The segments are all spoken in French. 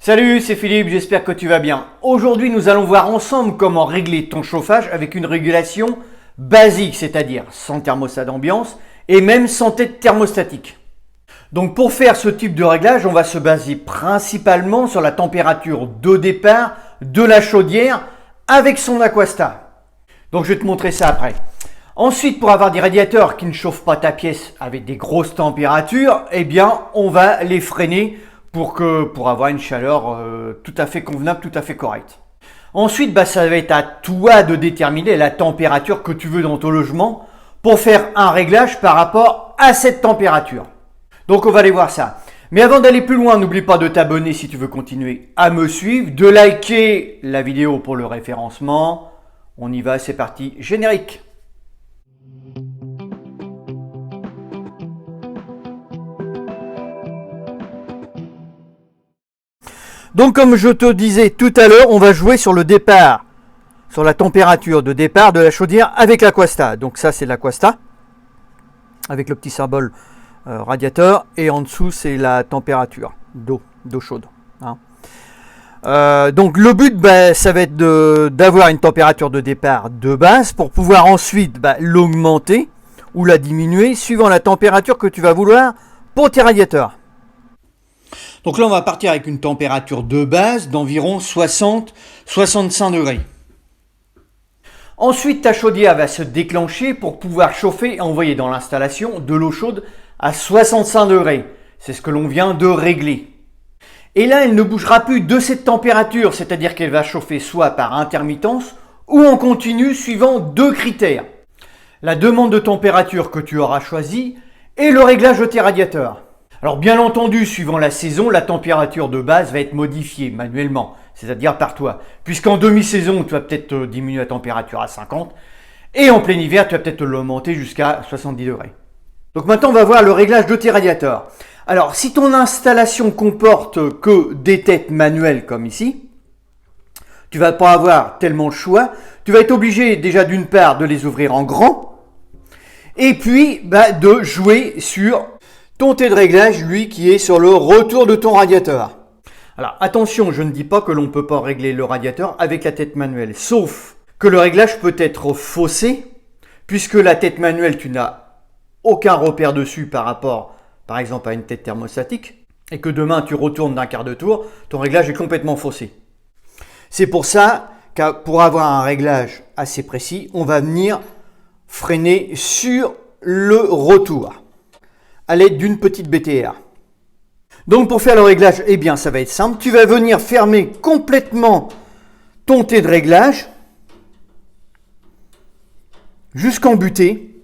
Salut, c'est Philippe, j'espère que tu vas bien. Aujourd'hui, nous allons voir ensemble comment régler ton chauffage avec une régulation basique, c'est-à-dire sans thermostat d'ambiance et même sans tête thermostatique. Donc pour faire ce type de réglage, on va se baser principalement sur la température de départ de la chaudière avec son Aquasta. Donc je vais te montrer ça après. Ensuite, pour avoir des radiateurs qui ne chauffent pas ta pièce avec des grosses températures, eh bien on va les freiner pour avoir une chaleur tout à fait convenable, tout à fait correcte. Ensuite, ça va être à toi de déterminer la température que tu veux dans ton logement pour faire un réglage par rapport à cette température. Donc on va aller voir ça. Mais avant d'aller plus loin, n'oublie pas de t'abonner si tu veux continuer à me suivre, de liker la vidéo pour le référencement. On y va, c'est parti, générique. Donc comme je te disais tout à l'heure, on va jouer sur le départ, sur la température de départ de la chaudière avec l'Aquasta. Donc ça c'est l'Aquasta, avec le petit symbole radiateur, et en dessous c'est la température d'eau chaude. Donc le but, ça va être d'avoir une température de départ de base pour pouvoir ensuite l'augmenter ou la diminuer suivant la température que tu vas vouloir pour tes radiateurs. Donc là, on va partir avec une température de base d'environ 60-65 degrés. Ensuite, ta chaudière va se déclencher pour pouvoir chauffer et envoyer dans l'installation de l'eau chaude à 65 degrés. C'est ce que l'on vient de régler. Et là, elle ne bougera plus de cette température, c'est-à-dire qu'elle va chauffer soit par intermittence ou en continu suivant deux critères. La demande de température que tu auras choisie et le réglage de tes radiateurs. Alors bien entendu, suivant la saison, la température de base va être modifiée manuellement, c'est-à-dire par toi. Puisqu'en demi-saison, tu vas peut-être diminuer la température à 50 et en plein hiver, tu vas peut-être l'augmenter jusqu'à 70 degrés. Donc maintenant, on va voir le réglage de tes radiateurs. Alors, si ton installation comporte que des têtes manuelles comme ici, tu vas pas avoir tellement le choix. Tu vas être obligé déjà d'une part de les ouvrir en grand et puis de jouer sur ton tête de réglage, lui, qui est sur le retour de ton radiateur. Alors attention, je ne dis pas que l'on ne peut pas régler le radiateur avec la tête manuelle, sauf que le réglage peut être faussé, puisque la tête manuelle, tu n'as aucun repère dessus par rapport, par exemple, à une tête thermostatique, et que demain tu retournes d'un quart de tour, ton réglage est complètement faussé. C'est pour ça que pour avoir un réglage assez précis, on va venir freiner sur le retour à l'aide d'une petite BTR. Donc pour faire le réglage, eh bien ça va être simple. Tu vas venir fermer complètement ton tête de réglage jusqu'en butée.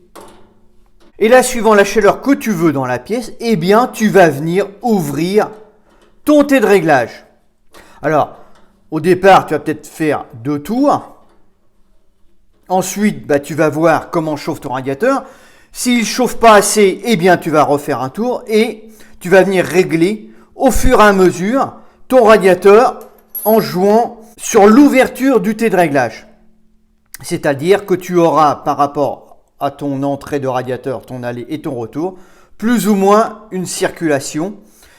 Et là, suivant la chaleur que tu veux dans la pièce, eh bien tu vas venir ouvrir ton tête de réglage. Alors, au départ, tu vas peut-être faire 2 tours. Ensuite, tu vas voir comment chauffe ton radiateur. S'il ne chauffe pas assez, eh bien tu vas refaire un tour et tu vas venir régler au fur et à mesure ton radiateur en jouant sur l'ouverture du tête de réglage. C'est-à-dire que tu auras par rapport à ton entrée de radiateur, ton allée et ton retour, plus ou moins une circulation,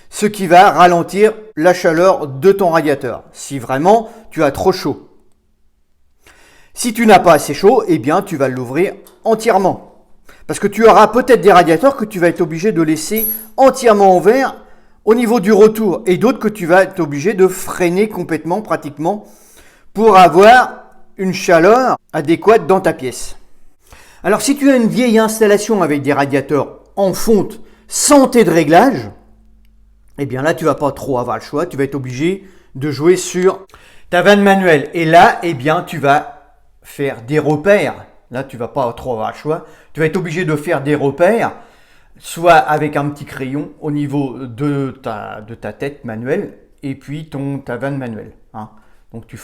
ce qui va ralentir la chaleur de ton radiateur, si vraiment tu as trop chaud. Si tu n'as pas assez chaud, eh bien tu vas l'ouvrir entièrement. Parce que tu auras peut-être des radiateurs que tu vas être obligé de laisser entièrement ouverts au niveau du retour et d'autres que tu vas être obligé de freiner complètement, pratiquement, pour avoir une chaleur adéquate dans ta pièce. Alors si tu as une vieille installation avec des radiateurs en fonte sans tête de réglage, eh bien là tu vas pas trop avoir le choix, tu vas être obligé de jouer sur ta vanne manuelle. Et là, eh bien tu vas faire des repères. Là, tu ne vas pas trop avoir le choix. Tu vas être obligé de faire des repères, soit avec un petit crayon au niveau de ta tête manuelle et puis ta vanne manuelle. Donc, tu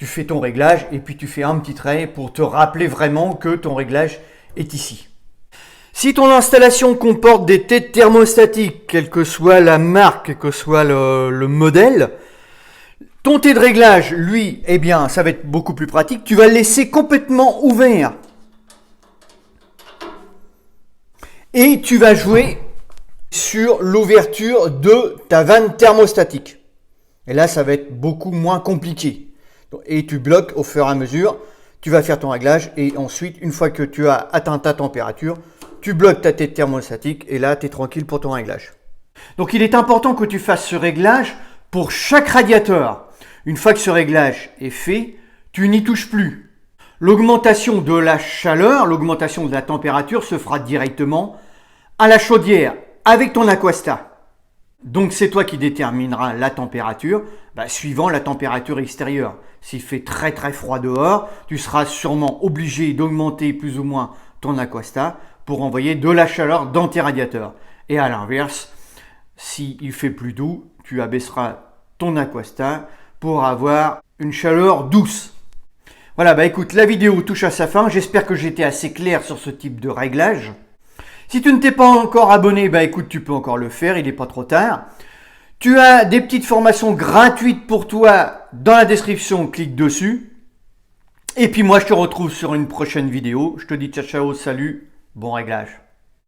fais ton réglage et puis tu fais un petit trait pour te rappeler vraiment que ton réglage est ici. Si ton installation comporte des têtes thermostatiques, quelle que soit la marque, quel que soit le modèle, ton tête de réglage, lui, eh bien, ça va être beaucoup plus pratique. Tu vas le laisser complètement ouvert. Et tu vas jouer sur l'ouverture de ta vanne thermostatique. Et là, ça va être beaucoup moins compliqué. Et tu bloques au fur et à mesure, tu vas faire ton réglage et ensuite, une fois que tu as atteint ta température, tu bloques ta tête thermostatique et là, tu es tranquille pour ton réglage. Donc, il est important que tu fasses ce réglage pour chaque radiateur. Une fois que ce réglage est fait, tu n'y touches plus. L'augmentation de la chaleur, l'augmentation de la température se fera directement à la chaudière avec ton Aquasta. Donc c'est toi qui détermineras la température suivant la température extérieure. S'il fait très très froid dehors, tu seras sûrement obligé d'augmenter plus ou moins ton Aquasta pour envoyer de la chaleur dans tes radiateurs. Et à l'inverse, s'il fait plus doux, tu abaisseras ton Aquasta pour avoir une chaleur douce. Voilà, écoute, la vidéo touche à sa fin. J'espère que j'étais assez clair sur ce type de réglage. Si tu ne t'es pas encore abonné, écoute, tu peux encore le faire, il n'est pas trop tard. Tu as des petites formations gratuites pour toi dans la description, clique dessus. Et puis moi, je te retrouve sur une prochaine vidéo. Je te dis ciao, ciao, salut, bon réglage.